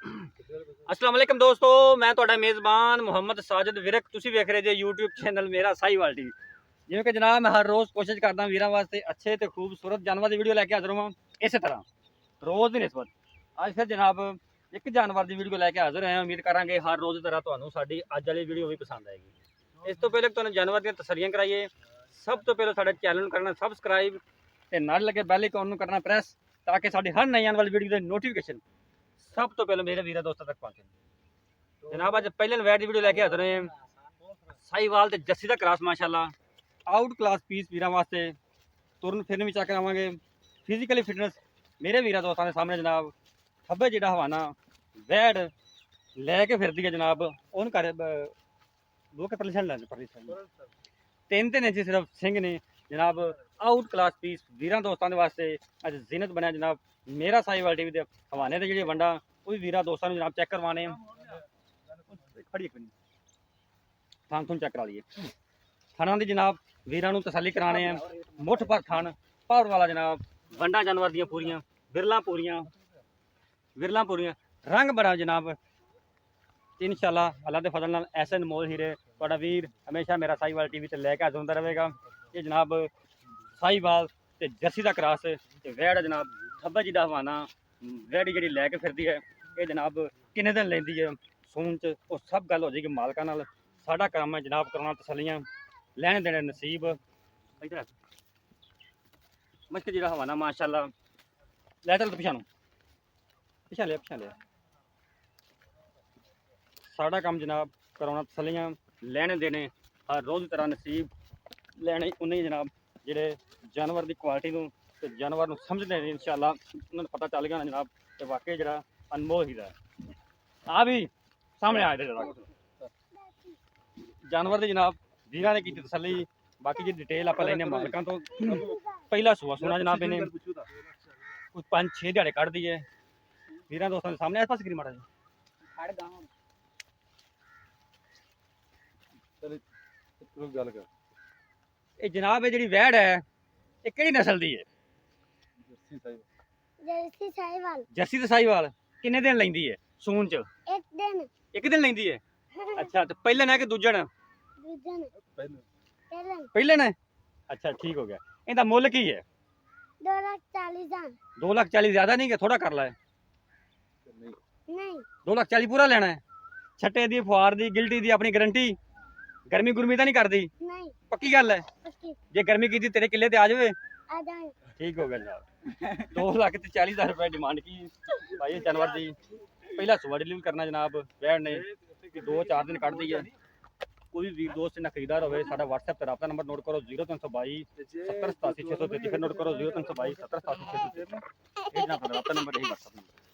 अस्सलाम वालेकुम दोस्तों, मैं ਤੁਹਾਡਾ ਮੇਜ਼ਬਾਨ ਮੁਹੰਮਦ ਸਾਜਦ ਵਿਰਕ। ਤੁਸੀਂ ਵੇਖ ਰਹੇ ਜੇ YouTube ਚੈਨਲ ਮੇਰਾ ਸਾਹੀਵਾਲ ਟੀਵੀ। ਜਿਵੇਂ ਕਿ ਜਨਾਬ ਮੈਂ ਹਰ ਰੋਜ਼ ਕੋਸ਼ਿਸ਼ ਕਰਦਾ ਵੀਰਾਂ ਵਾਸਤੇ ਅੱਛੇ ਤੇ ਖੂਬਸੂਰਤ ਜਾਨਵਰ ਦੀ ਵੀਡੀਓ ਲੈ ਕੇ ਹਾਜ਼ਰ ਹਾਂ। ਇਸੇ ਤਰ੍ਹਾਂ ਰੋਜ਼ ਦੀ ਨਿਸਬਤ ਅੱਜ ਫਿਰ ਜਨਾਬ ਇੱਕ ਜਾਨਵਰ ਦੀ ਵੀਡੀਓ ਲੈ ਕੇ ਹਾਜ਼ਰ ਹਾਂ। ਉਮੀਦ ਕਰਾਂਗੇ ਹਰ ਰੋਜ਼ ਦੀ ਤਰ੍ਹਾਂ ਤੁਹਾਨੂੰ ਸਾਡੀ ਅੱਜ ਵਾਲੀ ਵੀਡੀਓ ਵੀ ਪਸੰਦ ਆਏਗੀ। ਇਸ ਤੋਂ ਪਹਿਲੇ ਤੁਹਾਨੂੰ ਜਾਨਵਰ ਦੀਆਂ ਤਸੱਲੀਆਂ ਕਰਾਈਏ। ਸਭ ਤੋਂ ਪਹਿਲਾਂ ਸਾਡੇ ਚੈਨਲ ਨੂੰ ਕਰਨਾ ਸਬਸਕ੍ਰਾਈਬ ਤੇ ਨਾਲ ਲੱਗੇ ਬੈਲ ਆਈਕਨ ਨੂੰ ਕਰਨਾ ਪ੍ਰੈਸ, ਤਾਂ ਕਿ ਸਾਡੀ ਹਰ ਨਈ ਆਉਣ ਵਾਲੀ ਵੀਡੀਓ ਦੀ ਨੋਟੀਫਿਕੇਸ਼ਨ सब तो पहले मेरे वीर दोस्तों तक पहुंचे। जनाब अज पहले वैट की वीडियो लेके हाजिर हैं। साहीवाल ते जस्सी दा क्रॉस माशाल्लाह आउट क्लास पीस वीर वास्ते। तुरन फिरन भी चेक करावांगे, फिजिकली फिटनेस मेरे वीर दोस्तों के सामने जनाब। खब्बे जिहड़ा हवाना वैट लैके फिरदी है जनाब, उन कर दो के परलिशन 3-3 इंच सिर्फ सिंह ने जनाब। आउट क्लास पीस वीर दोस्तों के वास्ते अज जीनत बनया जनाब। मेरा साहीवाल टीवी के हवाने से जी वंडा वो भी वीर दोस्तों जनाब चेक करवाने खड़ी थान थून चेक करा लीए। थाना की जनाब वीर तसली कराने हैं। मुठ पर थान पावर वाला जनाब, वंडा जानवर दियाँ पूरियां, विरला पूरियां रंग बड़ा जनाब। इंशाअल्लाह अल्लाह के फजल नाल ऐसे अनमोल हीरे तुहाडा वीर हमेशा मेरा साहीवाल टीवी ते लैके हाज़र होंदा रहेगा। ये जनाब साहीवाल ते जर्सी का क्रॉस ते वैड़ जनाब खब्बा जी का हवाना वैड़ी जी लैके फिरदी है। ये जनाब किन्ने दिन लेंदी है सून च, वो सब गल हो जाएगी मालका नाल। साडा काम है जनाब करना तसलियां, लैने देने नसीब। इधर मश्क जी हवाना माशाल्लाह लै चल पिछा लिया साडा काम जनाब करना तसलियां, लैने देने हर रोज़ तरह नसीब। लैने उन्हें जनाब जेडे जानवर की क्वालिटी को जानवर को समझते हैं। इंशाअल्लाह उन्हें पता चल गया ना जनाब कि वाकई जरा अनमोल ही आ भी सामने आए थे जरा जानवर की जनाब वीर ने की तसली। बाकी जी डिटेल आप लेने मालिकों तो पहला सूआ सोना जनाब इन्हें कुछ 5-6 दिहाड़े कढ़ दिए वीर दोस्तों के सामने। आस पास गिरी माड़ा जी जनाब ये जी वैड़ है ये किहड़ी नस्ल की है? जर्सी ते साहीवाल किन्ने दिन लैंदी है सून च? एक दिन लैंदी है। अच्छा तो पहले ने कि दूजन? पहले ने। अच्छा ठीक हो गया। इनका मुल की है? 2,40,000 ज्यादा नहीं कि थोड़ा कर ला है? 2,40,000 पूरा लेना है। छट्टे दी फुआर दी गिल्टी दी अपनी गारंटी? गर्मी गुरमी तो नहीं करती? पक्की गल है? जे गर्मी की तेरे किले ते आ जाए ठीक हो गया जनाब। 2,40,000 रुपए डिमांड की भाई जानवर की। पहला सुबह डिलीवर करना जनाब वैड़ ने 2-4 दिन कट दी है। कोई भी दोस्त ना खरीदार हो व्हाट्सएप पर रब्ता नंबर नोट करो 0322 70 87 633। फिर नोट करो 0322 70 87 633। रब्ता नंबर यही व्हाट्सएप नंबर।